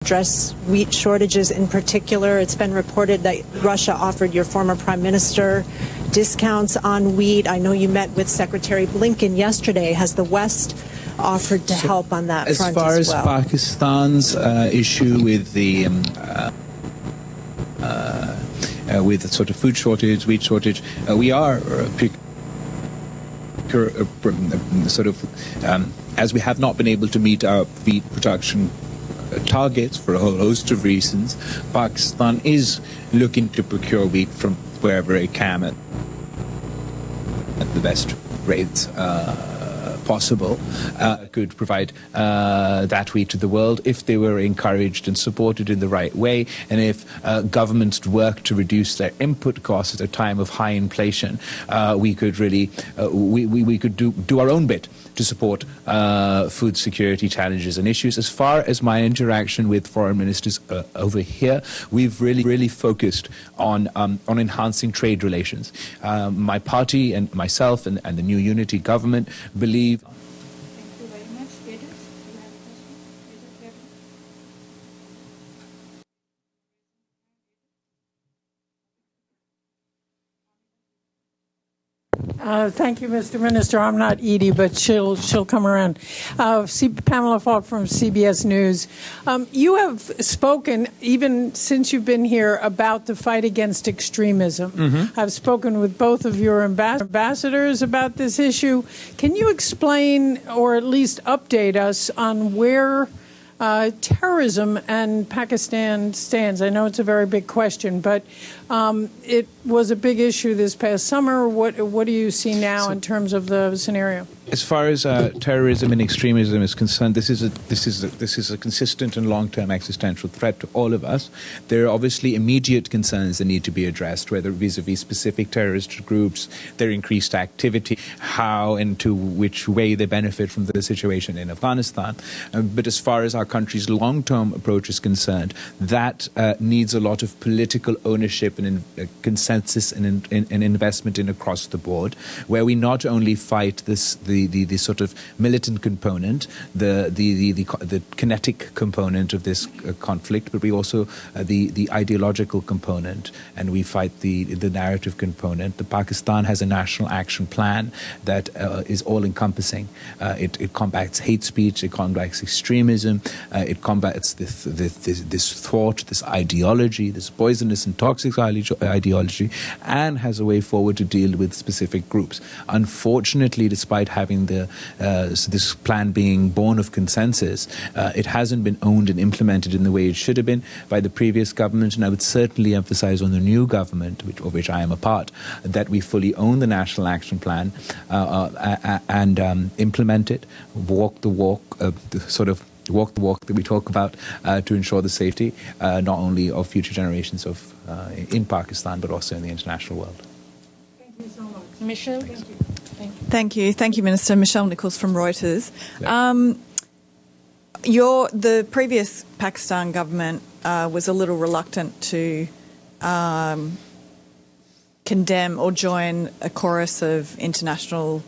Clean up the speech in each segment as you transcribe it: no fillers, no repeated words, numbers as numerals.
address wheat shortages in particular. It's been reported that Russia offered your former prime minister discounts on wheat. I know you met with Secretary Blinken yesterday. Has the West offered to help on that front as well? As far as Pakistan's issue with the sort of food shortage, wheat shortage, we are as we have not been able to meet our wheat production targets for a whole host of reasons, Pakistan is looking to procure wheat from wherever it can at the best rates possible, could provide that wheat to the world if they were encouraged and supported in the right way, and if governments work to reduce their input costs at a time of high inflation. We could really we could do our own bit to support food security challenges and issues. As far as my interaction with foreign ministers over here, we've really focused on enhancing trade relations. My party and myself and the new unity government believe. Thank you very much. Leaders, do you have a question? Thank you, Mr. Minister. I'm not Edie, but she'll come around. Pamela Falk from CBS News. You have spoken, even since you've been here, about the fight against extremism. Mm-hmm. I've spoken with both of your ambassadors about this issue. Can you explain, or at least update us, on where terrorism and Pakistan stands? I know it's a very big question, but it was a big issue this past summer. What do you see now in terms of the scenario? As far as terrorism and extremism is concerned, this is a consistent and long-term existential threat to all of us. There are obviously immediate concerns that need to be addressed, whether vis-a-vis specific terrorist groups, their increased activity, how and to which way they benefit from the situation in Afghanistan. But as far as our country's long-term approach is concerned, that needs a lot of political ownership and consensus and investment in across the board, where we not only fight the sort of militant component, the kinetic component of this conflict, but we also the ideological component, and we fight the narrative component. Pakistan has a national action plan that is all-encompassing. It combats hate speech, it combats extremism, it combats this thought, this ideology, this poisonous and toxic ideology, and has a way forward to deal with specific groups. Unfortunately, despite having this plan being born of consensus, it hasn't been owned and implemented in the way it should have been by the previous government, and I would certainly emphasize on the new government, of which I am a part, that we fully own the National Action Plan and implement it, walk the walk, walk the walk that we talk about to ensure the safety not only of future generations in Pakistan, but also in the international world. Thank you so much. Michelle, thank you. Thank you, Minister. Michelle Nichols from Reuters. Yeah. The previous Pakistan government was a little reluctant to condemn or join a chorus of international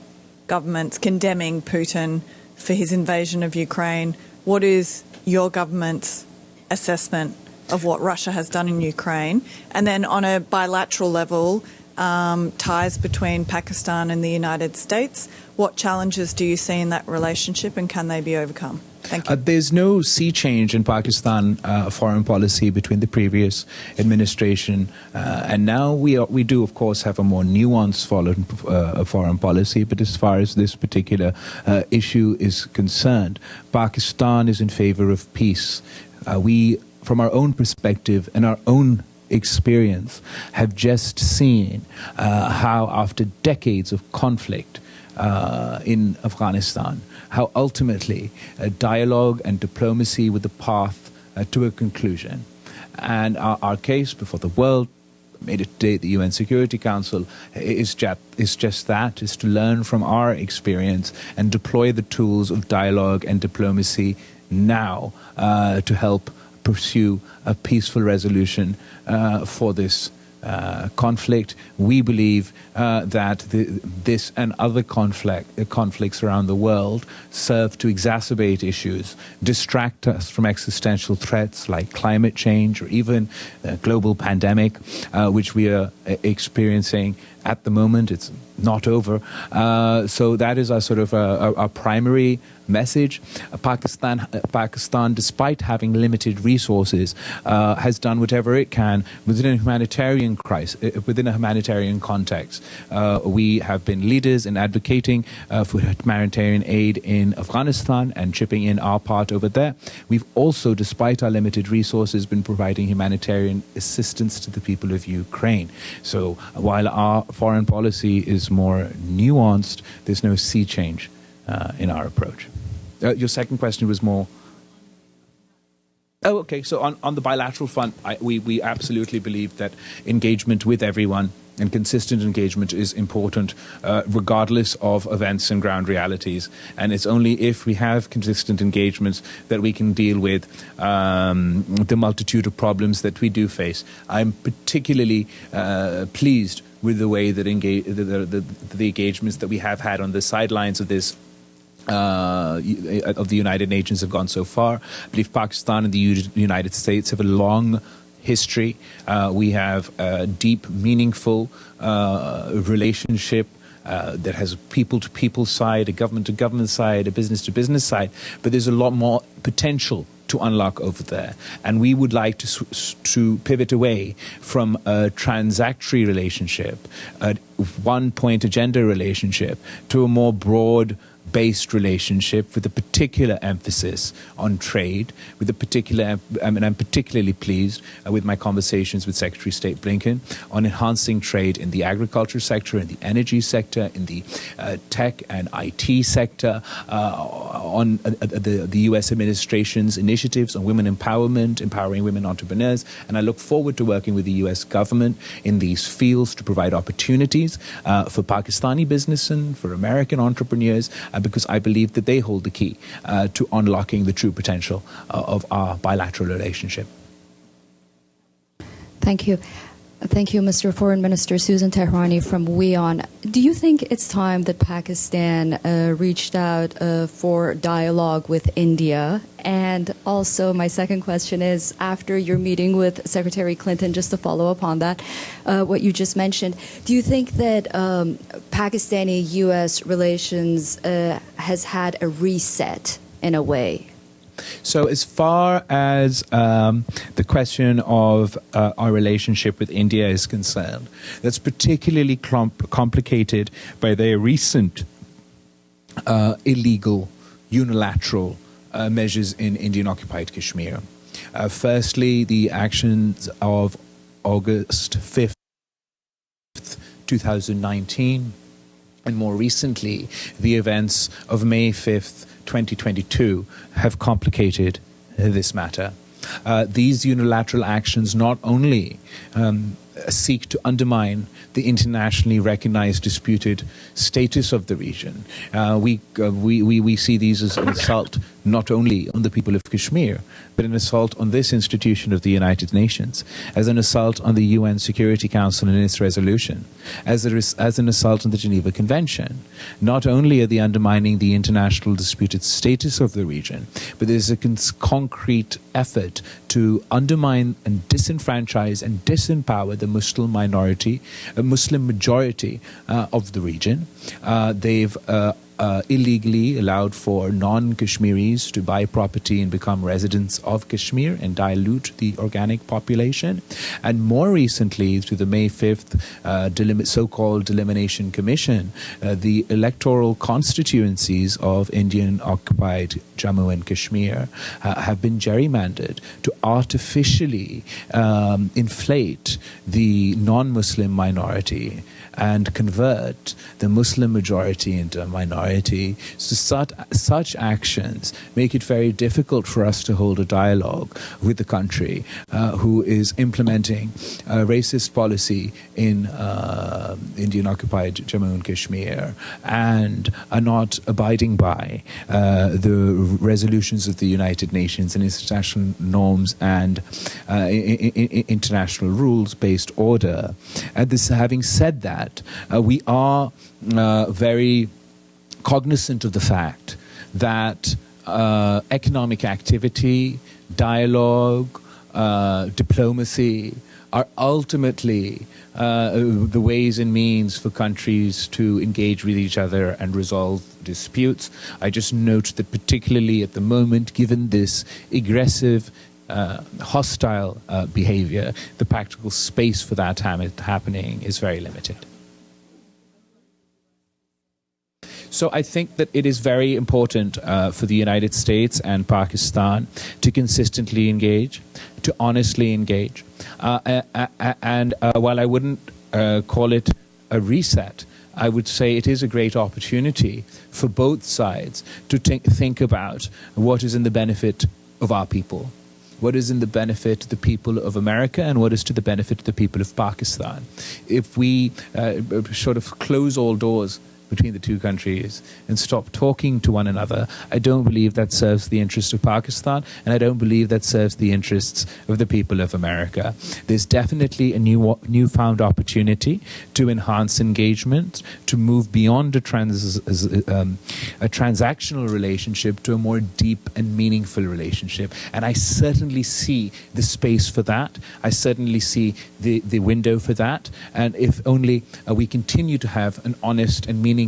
governments condemning Putin for his invasion of Ukraine. What is your government's assessment of what Russia has done in Ukraine? And then on a bilateral level, ties between Pakistan and the United States, what challenges do you see in that relationship, and can they be overcome? Thank you. There's no sea change in Pakistan foreign policy between the previous administration and now. We do, of course, have a more nuanced foreign policy, but as far as this particular issue is concerned, Pakistan is in favor of peace. We, from our own perspective and our own experience, have just seen how after decades of conflict in Afghanistan, how ultimately dialogue and diplomacy were the path to a conclusion. And our case before the world, made it today at the UN Security Council, is just that, is to learn from our experience and deploy the tools of dialogue and diplomacy now to help pursue a peaceful resolution for this conflict. We believe that this and other conflicts around the world serve to exacerbate issues, distract us from existential threats like climate change or even the global pandemic, which we are experiencing at the moment. It's not over. So that is our sort of our primary message. Pakistan, despite having limited resources, has done whatever it can within a humanitarian crisis, within a humanitarian context. We have been leaders in advocating for humanitarian aid in Afghanistan and chipping in our part over there. We've also, despite our limited resources, been providing humanitarian assistance to the people of Ukraine. So while our foreign policy is more nuanced, there's no sea change in our approach. Your second question was more... Oh, okay. So on the bilateral front, we absolutely believe that engagement with everyone and consistent engagement is important, regardless of events and ground realities. And it's only if we have consistent engagements that we can deal with the multitude of problems that we do face. I'm particularly pleased with the way that the engagements that we have had on the sidelines of this of the United Nations have gone so far. I believe Pakistan and the United States have a long history. We have a deep, meaningful relationship that has a people-to-people side, a government-to-government side, a business-to-business side, but there's a lot more potential to unlock over there. And we would like to pivot away from a transactory relationship, a one-point agenda relationship, to a more broad-based relationship with a particular emphasis on trade, with a particular, and I'm particularly pleased with my conversations with Secretary of State Blinken on enhancing trade in the agriculture sector, in the energy sector, in the tech and IT sector, on the U.S. administration's initiatives on women empowerment, empowering women entrepreneurs. And I look forward to working with the U.S. government in these fields to provide opportunities for Pakistani business and for American entrepreneurs, because I believe that they hold the key to unlocking the true potential of our bilateral relationship. Thank you. Thank you, Mr. Foreign Minister. Susan Tehrani from WION. Do you think it's time that Pakistan reached out for dialogue with India? And also, my second question is, after your meeting with Secretary Clinton, just to follow up on that, what you just mentioned, do you think that Pakistani-U.S. relations has had a reset in a way? So as far as the question of our relationship with India is concerned, that's particularly complicated by their recent illegal, unilateral measures in Indian-occupied Kashmir. Firstly, the actions of August 5th, 2019, and more recently, the events of May 5th, 2022 have complicated this matter. These unilateral actions not only seek to undermine the internationally recognized disputed status of the region. We see these as an assault not only on the people of Kashmir, but an assault on this institution of the United Nations, as an assault on the UN Security Council and its resolution, as an assault on the Geneva Convention. Not only are they undermining the international disputed status of the region, but there's a concrete effort to undermine and disenfranchise and disempower the Muslim minority, a Muslim majority of the region. They've illegally allowed for non-Kashmiris to buy property and become residents of Kashmir and dilute the organic population. And more recently, through the May 5th so-called Delimitation Commission, the electoral constituencies of Indian-occupied Jammu and Kashmir have been gerrymandered to artificially inflate the non-Muslim minority and convert the Muslim majority into a minority minority. So such actions make it very difficult for us to hold a dialogue with the country who is implementing racist policy in Indian-occupied Jammu and Kashmir and are not abiding by the resolutions of the United Nations and international norms and international rules-based order. Having said that, we are very cognizant of the fact that economic activity, dialogue, diplomacy are ultimately the ways and means for countries to engage with each other and resolve disputes. I just note that particularly at the moment, given this aggressive, hostile behavior, the practical space for that happening is very limited. So I think that it is very important for the United States and Pakistan to consistently engage, to honestly engage. And while I wouldn't call it a reset, I would say it is a great opportunity for both sides to think about what is in the benefit of our people, what is in the benefit of the people of America, and what is to the benefit of the people of Pakistan. If we sort of close all doors between the two countries and stop talking to one another, I don't believe that serves the interests of Pakistan, and I don't believe that serves the interests of the people of America. There's definitely a newfound opportunity to enhance engagement, to move beyond a transactional relationship to a more deep and meaningful relationship. And I certainly see the space for that. I certainly see the window for that. And if only we continue to have an honest and meaningful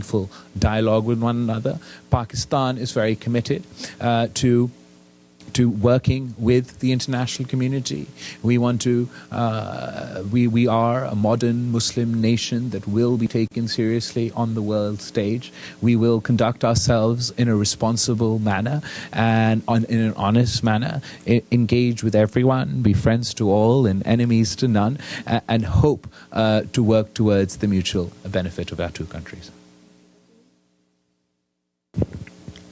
dialogue with one another. Pakistan is very committed to working with the international community. We want to. We are a modern Muslim nation that will be taken seriously on the world stage. We will conduct ourselves in a responsible manner and in an honest manner. Engage with everyone, be friends to all and enemies to none, and hope to work towards the mutual benefit of our two countries.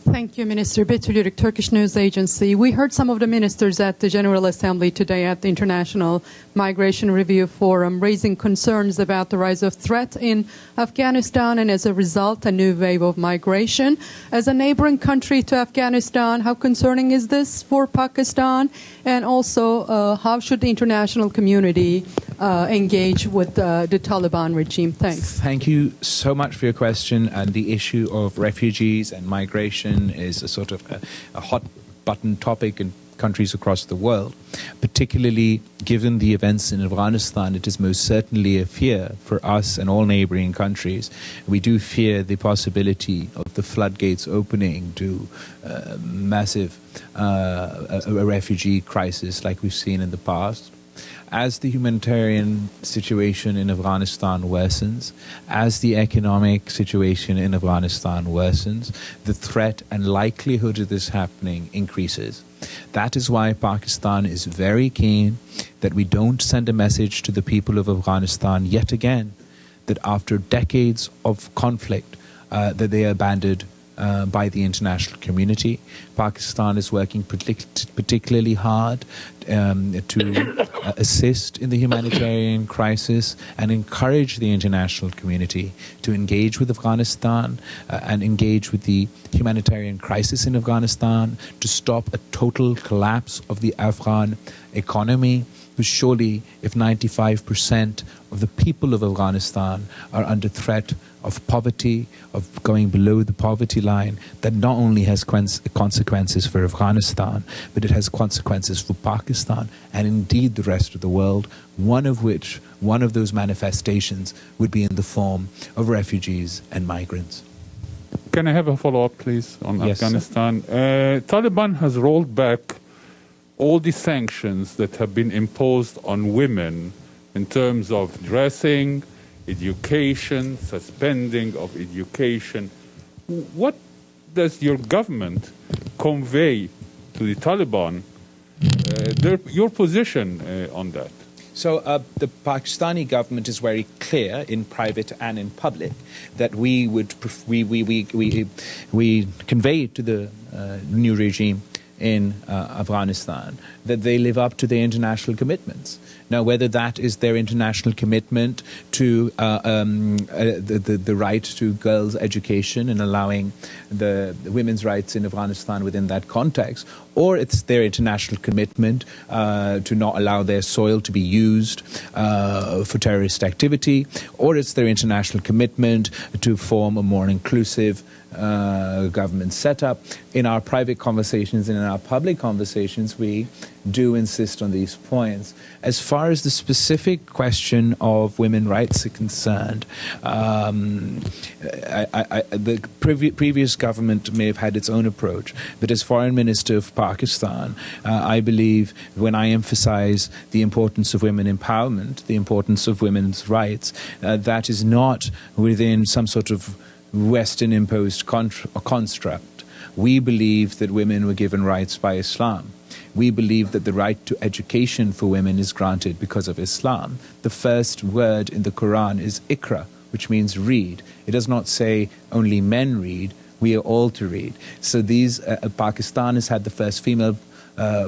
Thank you, Minister. Betülürük, Turkish News Agency. We heard some of the ministers at the General Assembly today at the International Migration Review Forum raising concerns about the rise of threat in Afghanistan and as a result, a new wave of migration. As a neighboring country to Afghanistan, how concerning is this for Pakistan? And also, how should the international community engage with the Taliban regime? Thanks. Thank you so much for your question. And the issue of refugees and migration is a sort of a hot button topic in countries across the world. Particularly given the events in Afghanistan, it is most certainly a fear for us and all neighboring countries. We do fear the possibility of the floodgates opening to massive a refugee crisis like we've seen in the past. As the humanitarian situation in Afghanistan worsens, as the economic situation in Afghanistan worsens, the threat and likelihood of this happening increases. That is why Pakistan is very keen that we don't send a message to the people of Afghanistan yet again that after decades of conflict that they are abandoned by the international community. Pakistan is working particularly hard to assist in the humanitarian crisis and encourage the international community to engage with Afghanistan and engage with the humanitarian crisis in Afghanistan, to stop a total collapse of the Afghan economy. Because surely if 95% of the people of Afghanistan are under threat of poverty, of going below the poverty line, that not only has consequences for Afghanistan, but it has consequences for Pakistan and indeed the rest of the world, one of those manifestations would be in the form of refugees and migrants. Can I have a follow-up, please, on Yes, Afghanistan? Taliban has rolled back all the sanctions that have been imposed on women in terms of dressing, education, suspending of education. What does your government convey to the Taliban, your position on that? So the Pakistani government is very clear in private and in public that we convey to the new regime in Afghanistan that they live up to their international commitments. Now, whether that is their international commitment to the right to girls' education and allowing the women's rights in Afghanistan within that context, or it's their international commitment to not allow their soil to be used for terrorist activity, or it's their international commitment to form a more inclusive government setup. In our private conversations and in our public conversations, we do insist on these points. As far as the specific question of women's rights are concerned, the previous government may have had its own approach, but as Foreign Minister of Pakistan, I believe when I emphasize the importance of women empowerment, the importance of women's rights, that is not within some sort of Western imposed construct. We believe that women were given rights by Islam. We believe that the right to education for women is granted because of Islam. The first word in the Quran is Iqra, which means read. It does not say only men read, we are all to read. So Pakistan has had the first female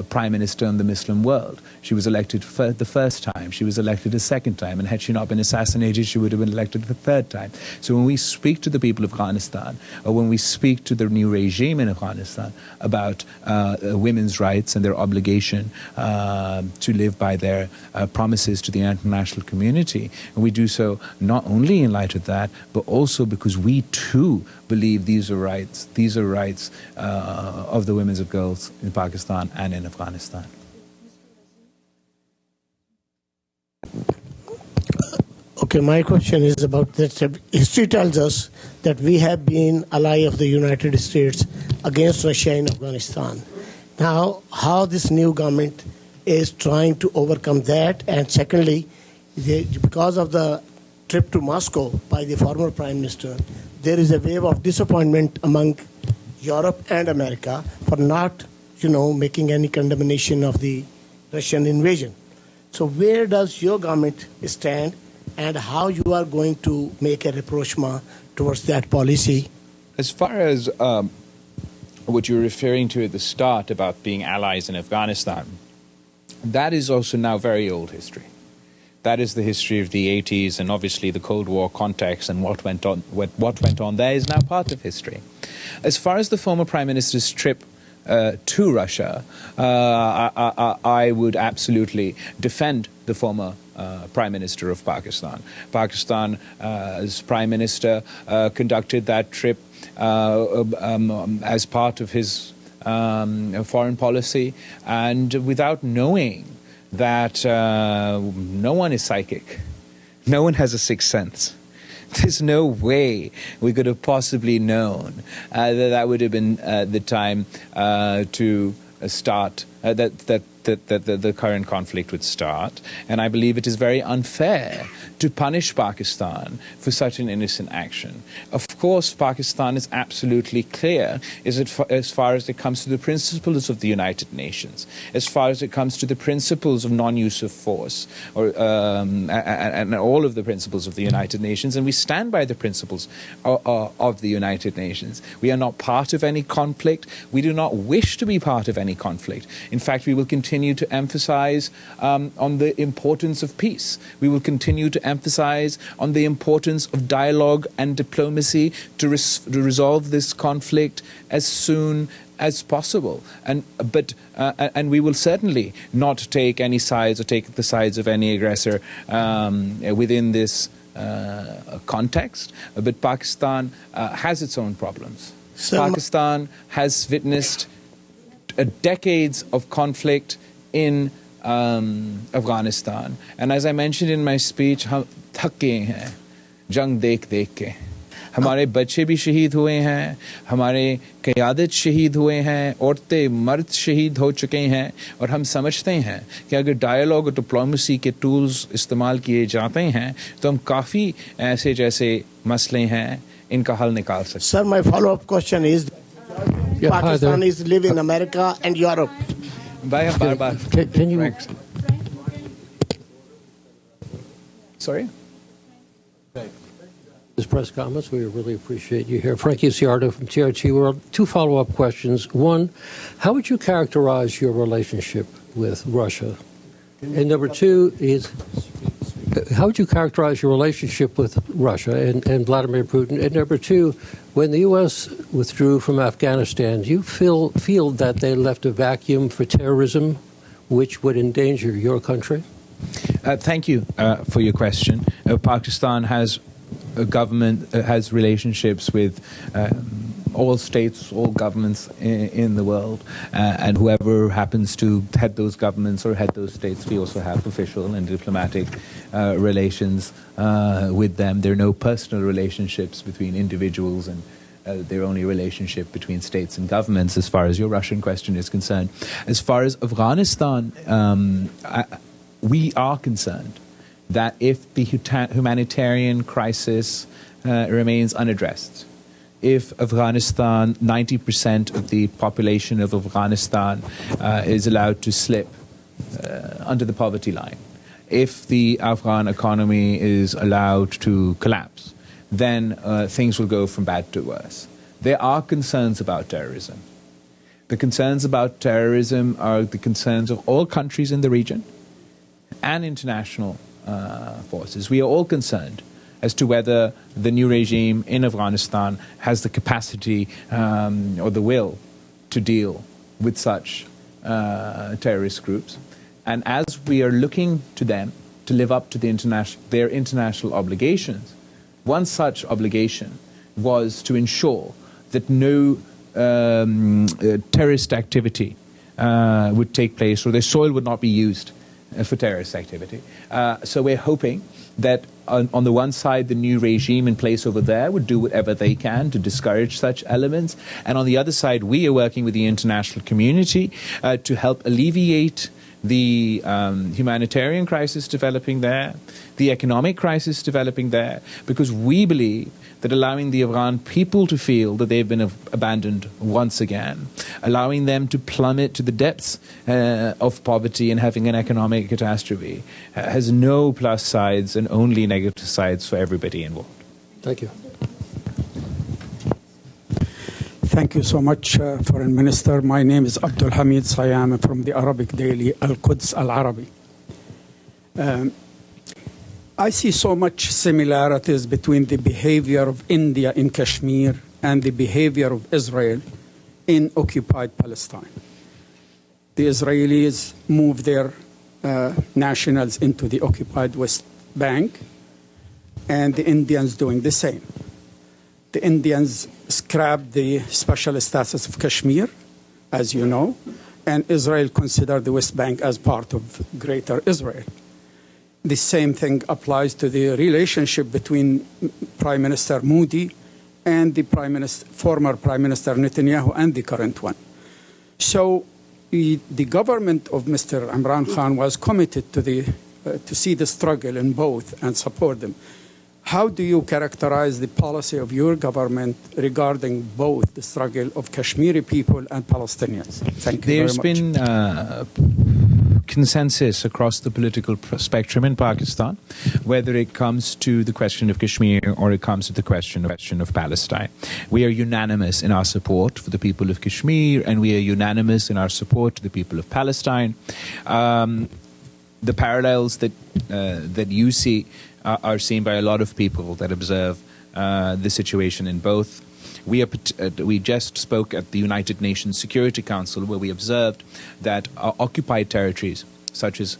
prime minister in the Muslim world. She was elected for the first time. She was elected a second time. And had she not been assassinated, she would have been elected the third time. So when we speak to the people of Afghanistan, or when we speak to the new regime in Afghanistan about women's rights and their obligation to live by their promises to the international community, and we do so not only in light of that, but also because we too believe these are rights of the women and girls in Pakistan and in Afghanistan. Okay, my question is about that. History tells us that we have been ally of the United States against Russia in Afghanistan. Now, how this new government is trying to overcome that, and secondly, because of the trip to Moscow by the former Prime Minister, there is a wave of disappointment among Europe and America for not, making any condemnation of the Russian invasion. So where does your government stand, and how you are going to make a rapprochement towards that policy? As far as what you're referring to at the start about being allies in Afghanistan, that is also now very old history. That is the history of the 80s, and obviously the Cold War context and what went on there is now part of history. As far as the former Prime Minister's trip to Russia, I would absolutely defend the former Prime Minister of Pakistan. Pakistan's Prime Minister conducted that trip as part of his foreign policy, and without knowing that no one is psychic. No one has a sixth sense. There's no way we could have possibly known that would have been the time to start, that the current conflict would start. And I believe it is very unfair to punish Pakistan for such an innocent action. Of course, Pakistan is absolutely clear as far as it comes to the principles of the United Nations, as far as it comes to the principles of non-use of force, and all of the principles of the United Nations, and we stand by the principles of the United Nations. We are not part of any conflict. We do not wish to be part of any conflict. In fact, we will continue to emphasize on the importance of peace. We will continue to emphasize on the importance of dialogue and diplomacy to resolve this conflict as soon as possible. And we will certainly not take any sides or take the sides of any aggressor within this context. But Pakistan has its own problems. Pakistan has witnessed decades of conflict in Afghanistan. And as I mentioned in my speech, हम थक गए हैं जंग देख के. हमारे बच्चे भी शहीद हुए हैं, हमारे क़यादत शहीद हुए हैं, औरतें मर्द शहीद हो चुके हैं, और हम समझते हैं कि अगर डायलॉग और डिप्लोमेसी के टूल्स इस्तेमाल किए जाते हैं तो हम काफ़ी ऐसे जैसे मसले हैं इनका हल निकाल सकते हैं. Sir, my follow-up question is, Pakistanis live in America and Europe. भाई हम बार-बार Can you Sorry? This press comments, we really appreciate you here. Frankie Ciardo from TRT World. 2 follow-up questions. One, how would you characterize your relationship with Russia? And number 2 is, how would you characterize your relationship with Russia and Vladimir Putin? And number 2, when the U.S. withdrew from Afghanistan, do you feel that they left a vacuum for terrorism which would endanger your country? Thank you for your question. Pakistan has a government, has relationships with all states, all governments in the world, and whoever happens to head those governments or head those states, we also have official and diplomatic relations with them. There are no personal relationships between individuals, and their only relationship between states and governments as far as your Russian question is concerned. As far as Afghanistan, we are concerned that if the humanitarian crisis remains unaddressed, if Afghanistan, 90% of the population of Afghanistan is allowed to slip under the poverty line, if the Afghan economy is allowed to collapse, then things will go from bad to worse. There are concerns about terrorism. The concerns about terrorism are the concerns of all countries in the region and international forces. We are all concerned as to whether the new regime in Afghanistan has the capacity or the will to deal with such terrorist groups. And as we are looking to them to live up to their international obligations, one such obligation was to ensure that no terrorist activity would take place, or their soil would not be used for terrorist activity. So we're hoping that on the one side, the new regime in place over there would do whatever they can to discourage such elements. And on the other side, we are working with the international community to help alleviate the humanitarian crisis developing there, the economic crisis developing there, because we believe that allowing the Afghan people to feel that they've been abandoned once again, allowing them to plummet to the depths of poverty and having an economic catastrophe has no plus sides and only negative sides for everybody involved. Thank you. Thank you so much, Foreign Minister. My name is Abdul Hamid Sayam from the Arabic daily Al-Quds Al-Arabi. I see so much similarities between the behavior of India in Kashmir and the behavior of Israel in occupied Palestine. The Israelis moved their nationals into the occupied West Bank, and the Indians doing the same. The Indians scrapped the special status of Kashmir, as you know, and Israel considered the West Bank as part of Greater Israel. The same thing applies to the relationship between Prime Minister Modi and the former Prime Minister Netanyahu and the current one. So the government of Mr. Imran Khan was committed to see the struggle in both and support them. How do you characterize the policy of your government regarding both the struggle of Kashmiri people and Palestinians? Thank you very much. There's been consensus across the political spectrum in Pakistan, whether it comes to the question of Kashmir or it comes to the question of Palestine. We are unanimous in our support for the people of Kashmir, and we are unanimous in our support to the people of Palestine. The parallels that you see are seen by a lot of people that observe the situation in both. We just spoke at the United Nations Security Council, where we observed that occupied territories such as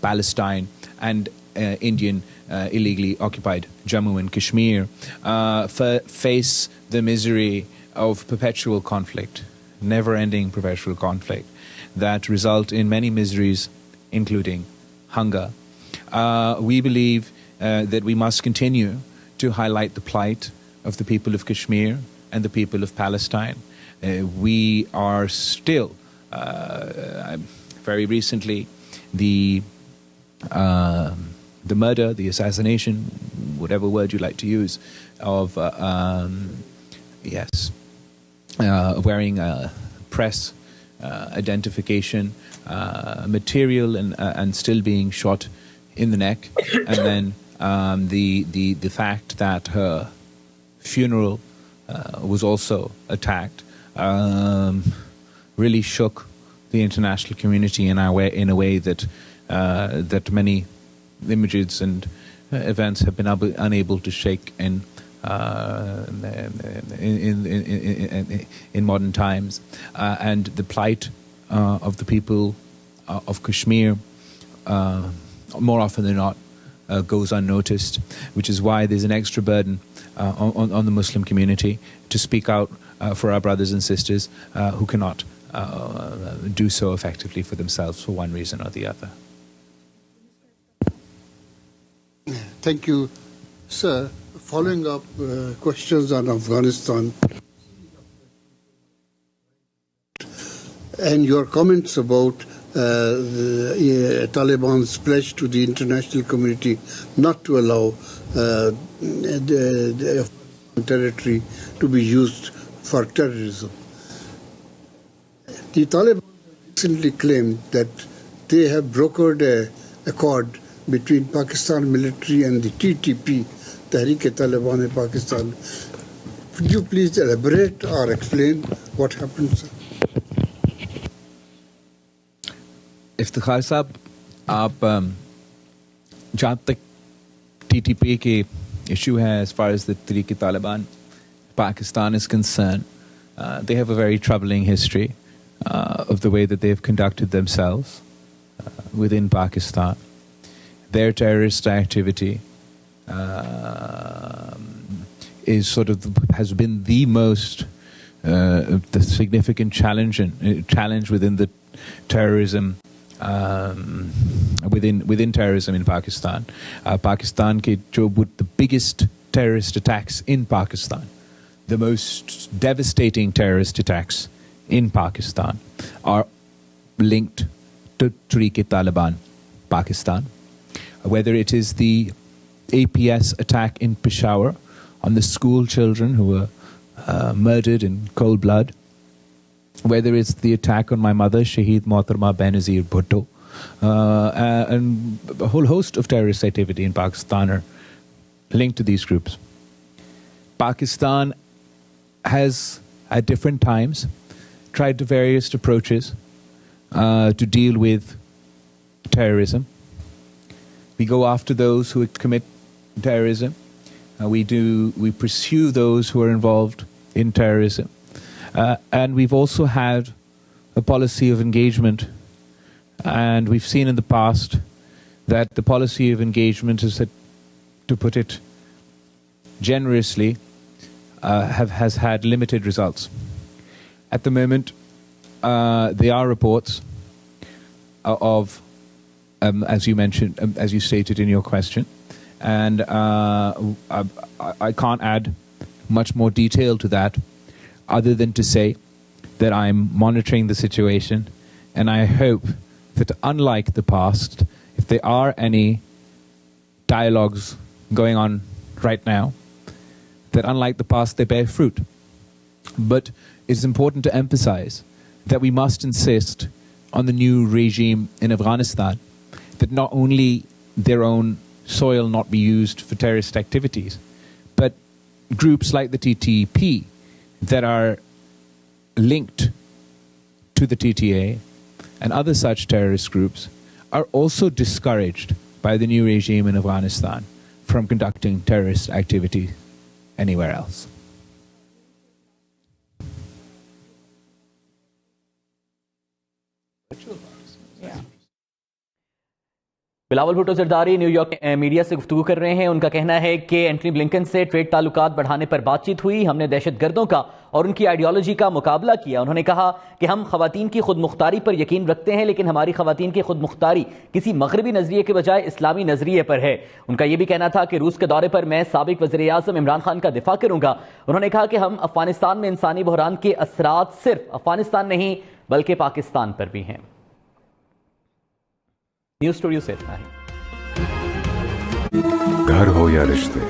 Palestine and Indian illegally occupied Jammu and Kashmir face the misery of perpetual conflict, never-ending perpetual conflict that result in many miseries, including hunger. We believe that we must continue to highlight the plight of the people of Kashmir and the people of Palestine. We are still, very recently, the murder, the assassination, whatever word you like to use, of wearing press identification material and still being shot in the neck, and then the fact that her funeral was also attacked really shook the international community in a way that many images and events have been unable to shake in modern times, and the plight of the people of Kashmir more often than not goes unnoticed, which is why there's an extra burden on the Muslim community to speak out for our brothers and sisters who cannot do so effectively for themselves for one reason or the other. Thank you, sir. Following up questions on Afghanistan and your comments about the Taliban's pledge to the international community not to allow the territory to be used for terrorism. The Taliban recently claimed that they have brokered an accord between Pakistan military and the TTP, Tehreek-e-Taliban in Pakistan. Could you please elaborate or explain what happened, sir? Iftikhar साहब, आप जहाँ तक TTP के issue है, as far as the Tehreek-e-Taliban Pakistan is concerned, they have a very troubling history of the way that they've conducted themselves within Pakistan. Their terrorist activity has been the most the significant challenge within the terrorism within terrorism in Pakistan. Pakistan ke the biggest terrorist attacks in Pakistan, the most devastating terrorist attacks in Pakistan are linked to Tehreek-e-Taliban Pakistan. Whether it is the APS attack in Peshawar on the school children who were murdered in cold blood, whether it's the attack on my mother, Shaheed Mohtarma Benazir Bhutto, and a whole host of terrorist activity in Pakistan are linked to these groups. Pakistan has, at different times, tried various approaches to deal with terrorism. We go after those who commit terrorism. We pursue those who are involved in terrorism. And we've also had a policy of engagement. And we've seen in the past that the policy of engagement is, to put it generously, has had limited results. At the moment, there are reports of, as you mentioned, as you stated in your question, and I can't add much more detail to that other than to say that I'm monitoring the situation, and I hope that, unlike the past, if there are any dialogues going on right now, that unlike the past, they bear fruit. But it's important to emphasize that we must insist on the new regime in Afghanistan that not only their own soil not be used for terrorist activities, but groups like the TTP that are linked to the TTA and other such terrorist groups are also discouraged by the new regime in Afghanistan from conducting terrorist activity anywhere else. Bilawal Bhutto Zardari New York में media से गुफ्तगू कर रहे हैं। उनका कहना है कि एंटनी ब्लिंकन से ट्रेड ताल्लुकात बढ़ाने पर बातचीत हुई। हमने दहशतगर्दों का और उनकी आइडियोलॉजी का मुकाबला किया। उन्होंने कहा कि हम खवातीन की खुद मुख्तारी पर यकीन रखते हैं, लेकिन हमारी खवातीन की खुद मुख्तारी किसी मगरबी नजरिए के बजाय इस्लामी नजरिए पर है। उनका यह भी कहना था कि रूस के दौरे पर मैं साबिक वज़ीर आज़म इमरान खान का दिफा करूंगा। उन्होंने कहा कि हम अफगानिस्तान में इंसानी बहरान के असरात सिर्फ अफगानिस्तान नहीं बल्कि पाकिस्तान पर भी हैं। न्यूज़ स्टूडियो से इतना ही। घर हो या रिश्ते,